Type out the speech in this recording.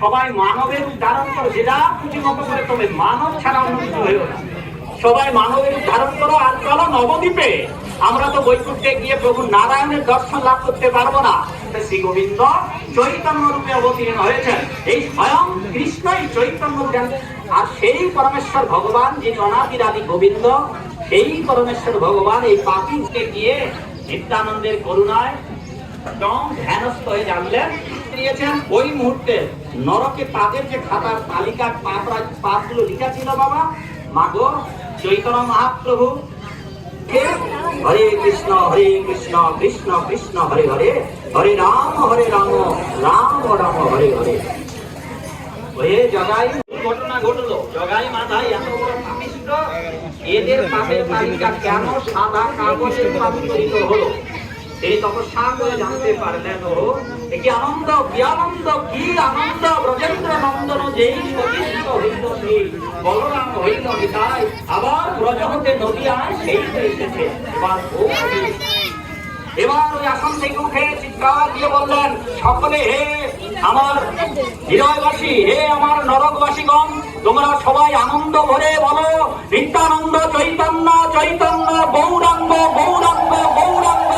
সবাই মানবের রূপ ধারণ করো, যেটা খুশি মতো করে, তবে মানব ছাড়া অন্য কিছু হইও না। সবাই মানবের রূপ ধারণ করো আর চলো নবদ্বীপে। আমরা তো বৈকুণ্ঠে গিয়ে প্রভু নারায়ণের দর্শন লাভ করতে পারবো না, শ্রী গোবিন্দ চৈতন্য রূপে অবতীর্ণ হয়েছেন। এই স্বয়ং কৃষ্ণই চৈতন্য জ্ঞান। আর সেই পরমেশ্বর ভগবান যিনি অনাদিরাদি গোবিন্দ, সেই পরমেশ্বর ভগবান এই পাপীকে গিয়ে নিত্যানন্দের করুণায় ধ্যানস্থ হয়ে জানলেন দিয়েছেন। ওই মুহূর্তে নরকে তাদের যে খাতার তালিকার পাপগুলো লিখা ছিল, বাবা মাগো চৈতন্য মহাপ্রভু হরে কৃষ্ণ কৃষ্ণ কৃষ্ণ হরে হরে, হরে রাম রাম রাম হরে হরে। ওয়ে জগাই ঘটনা ঘটলো, জগাই মাথায় এত বড় পাপিষ্ঠ, এদের পাপের তালিকা কেন সাদা কাগজে রূপান্তরিত হলো? তিনি তপস্যা করে জানতে পারলেন, ও কি আনন্দ, কি আনন্দ, কি আনন্দ! ব্রজেন্দ্র নন্দন যেই সতীর্থ হইল সেই, বলরাম হইল নিতাই, আবার ব্রজ হতে নদিয়ায় সেই এসেছে। এবার ওই আসন থেকে উঠে চিৎকার দিয়ে বললেন, সকলে হে আমার হৃদয়বাসী, হে আমার নরকবাসীগণ, তোমরা সবাই আনন্দ ভরে বলো, নিত্যানন্দ চৈতন্য চৈতন্য গৌরাঙ্গ গৌরাঙ্গ গৌরাঙ্গ।